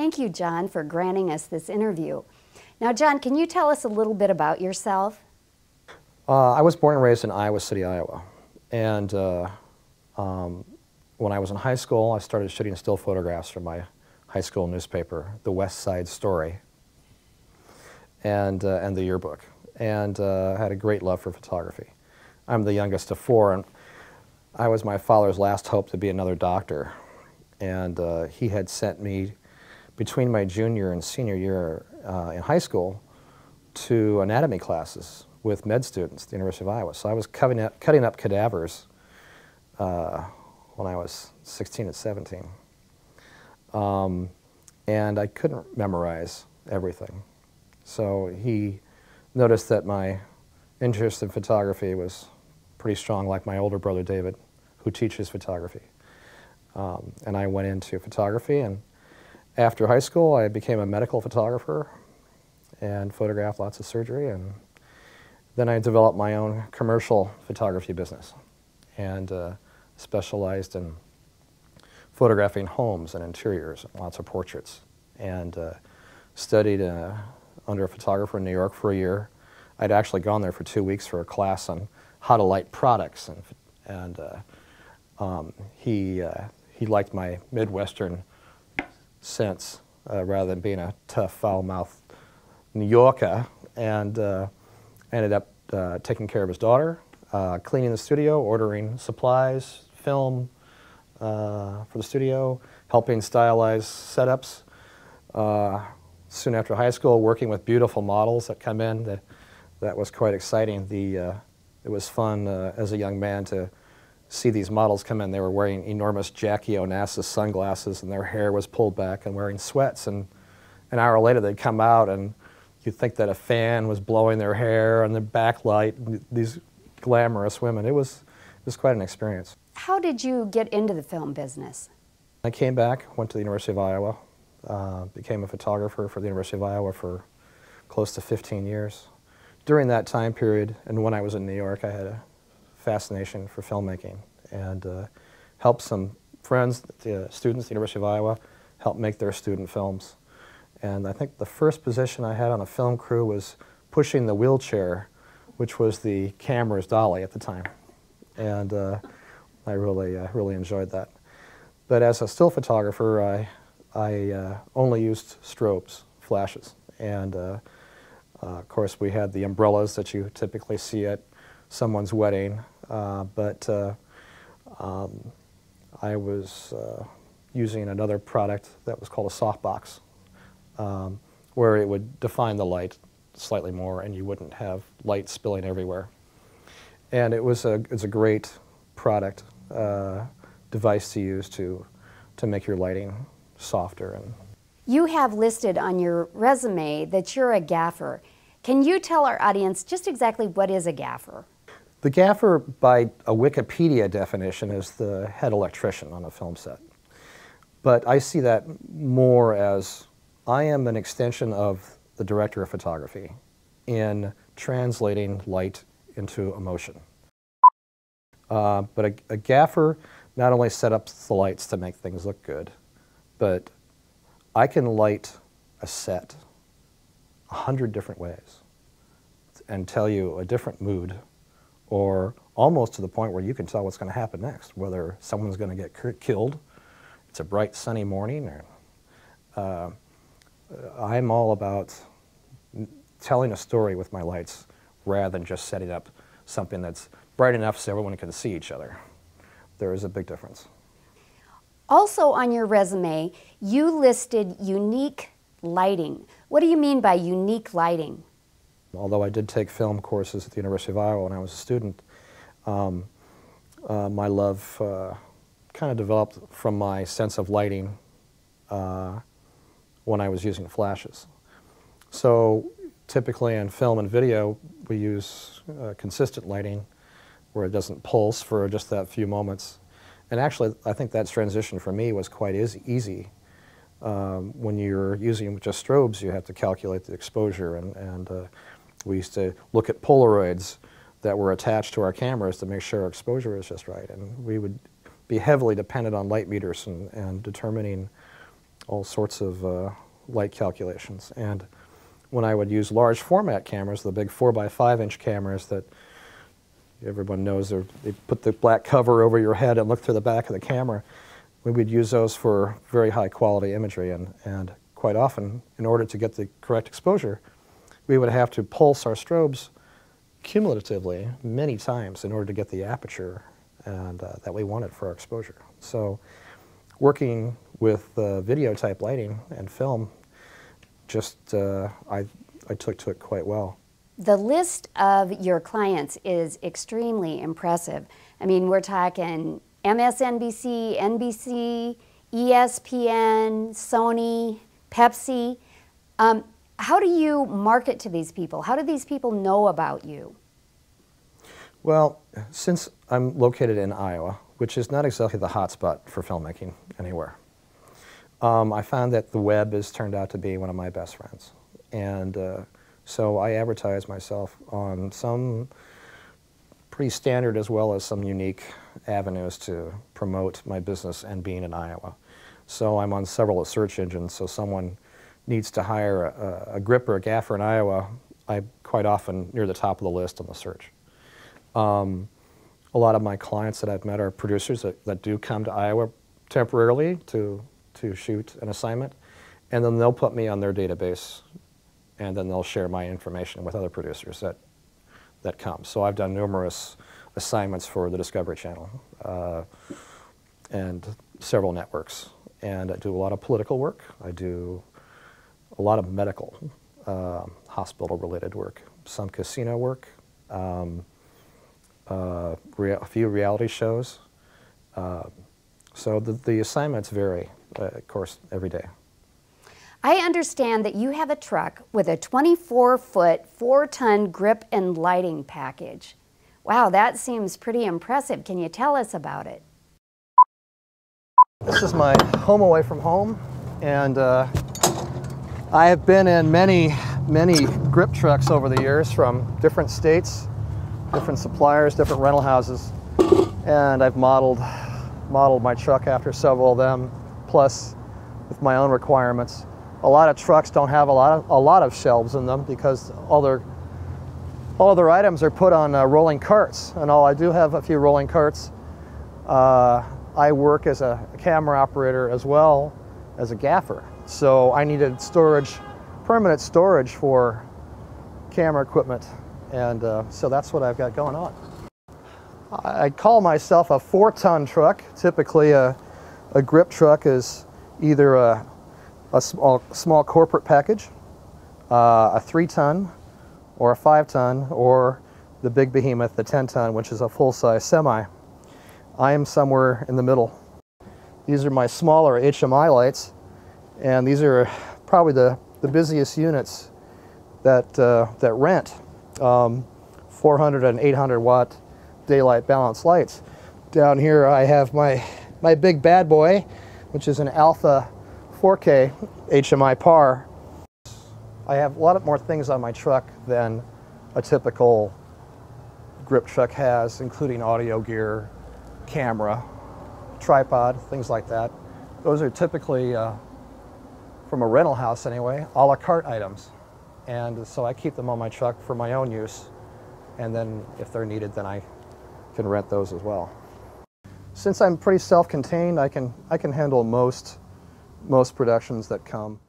Thank you, Jon, for granting us this interview. Now, Jon, can you tell us a little bit about yourself? I was born and raised in Iowa City, Iowa. And when I was in high school, I started shooting still photographs for my high school newspaper, the West Side Story, and the yearbook, and had a great love for photography. I'm the youngest of four, and I was my father's last hope to be another doctor. And he had sent me, between my junior and senior year in high school, to anatomy classes with med students at the University of Iowa. So I was cutting up cadavers when I was 16 and 17. And I couldn't memorize everything. So he noticed that my interest in photography was pretty strong, like my older brother David, who teaches photography. And I went into photography, and after high school I became a medical photographer and photographed lots of surgery, and then I developed my own commercial photography business and specialized in photographing homes and interiors, and lots of portraits, and studied under a photographer in New York for a year. I'd actually gone there for 2 weeks for a class on how to light products, and he liked my Midwestern sense rather than being a tough, foul-mouthed New Yorker, and ended up taking care of his daughter, cleaning the studio, ordering supplies, film for the studio, helping stylize setups. Soon after high school, working with beautiful models that come in. That was quite exciting. It was fun as a young man to see these models come in. They were wearing enormous Jackie Onassis sunglasses, and their hair was pulled back, and wearing sweats. And an hour later, they'd come out, and you'd think that a fan was blowing their hair and the backlight. These glamorous women. It was quite an experience. How did you get into the film business? I came back, went to the University of Iowa, became a photographer for the University of Iowa for close to 15 years. During that time period, and when I was in New York, I had a fascination for filmmaking, and helped some friends, students at the University of Iowa, help make their student films. And I think the first position I had on a film crew was pushing the wheelchair, which was the camera's dolly at the time. And I really enjoyed that. But as a still photographer, I only used strobes, flashes. And of course, we had the umbrellas that you typically see at someone's wedding. But I was using another product that was called a softbox, where it would define the light slightly more, and you wouldn't have light spilling everywhere. And it's a great product, device to use to make your lighting softer. You have listed on your resume that you're a gaffer. Can you tell our audience just exactly what is a gaffer? The gaffer, by a Wikipedia definition, is the head electrician on a film set. But I see that more as I am an extension of the director of photography in translating light into emotion. But a gaffer not only sets up the lights to make things look good, but I can light a set 100 different ways and tell you a different mood, or almost to the point where you can tell what's going to happen next, whether someone's going to get killed, it's a bright sunny morning, or I'm all about telling a story with my lights rather than just setting up something that's bright enough so everyone can see each other. There is a big difference. Also on your resume, you listed unique lighting. What do you mean by unique lighting? Although I did take film courses at the University of Iowa when I was a student, my love kind of developed from my sense of lighting when I was using flashes. So typically in film and video, we use consistent lighting where it doesn't pulse for just that few moments. And actually, I think that transition for me was quite easy. When you're using just strobes, you have to calculate the exposure, and we used to look at Polaroids that were attached to our cameras to make sure our exposure was just right. And we would be heavily dependent on light meters and determining all sorts of light calculations. And when I would use large format cameras, the big 4x5-inch cameras that everyone knows, they put the black cover over your head and look through the back of the camera, we would use those for very high quality imagery. And quite often, in order to get the correct exposure, we would have to pulse our strobes cumulatively many times in order to get the aperture and that we wanted for our exposure. So working with video type lighting and film, just I took to it quite well. The list of your clients is extremely impressive. I mean, we're talking MSNBC, NBC, ESPN, Sony, Pepsi. How do you market to these people? How do these people know about you? Well, since I'm located in Iowa, which is not exactly the hot spot for filmmaking anywhere, I found that the web has turned out to be one of my best friends. And so I advertise myself on some pretty standard as well as some unique avenues to promote my business and being in Iowa. So I'm on several search engines, so someone needs to hire a grip or a gaffer in Iowa, I'm quite often near the top of the list on the search. A lot of my clients that I've met are producers that do come to Iowa temporarily to shoot an assignment, and then they'll put me on their database, and then they'll share my information with other producers that come. So I've done numerous assignments for the Discovery Channel and several networks. And I do a lot of political work. I do a lot of medical, hospital-related work, some casino work, a few reality shows. So the assignments vary, of course, every day. I understand that you have a truck with a 24-foot, 4-ton grip and lighting package. Wow, that seems pretty impressive. Can you tell us about it? This is my home away from home, and I have been in many grip trucks over the years from different states, different suppliers, different rental houses, and I've modeled my truck after several of them, plus with my own requirements. A lot of trucks don't have a lot of shelves in them because all their items are put on rolling carts, and I do have a few rolling carts. I work as a camera operator as well as a gaffer, so I needed storage, permanent storage for camera equipment, and so that's what I've got going on. I call myself a 4-ton truck. Typically a grip truck is either a small corporate package, a 3-ton, or a 5-ton, or the big behemoth, the 10-ton, which is a full-size semi. I am somewhere in the middle. These are my smaller HMI lights, and these are probably the busiest units that rent 400 and 800 watt daylight balance lights. Down here I have my big bad boy, which is an Alpha 4K HMI PAR. I have a lot more things on my truck than a typical grip truck has, including audio gear, camera, tripod, things like that. Those are typically, from a rental house anyway, a la carte items. And so I keep them on my truck for my own use, and then if they're needed, then I can rent those as well. Since I'm pretty self-contained, I can handle most productions that come.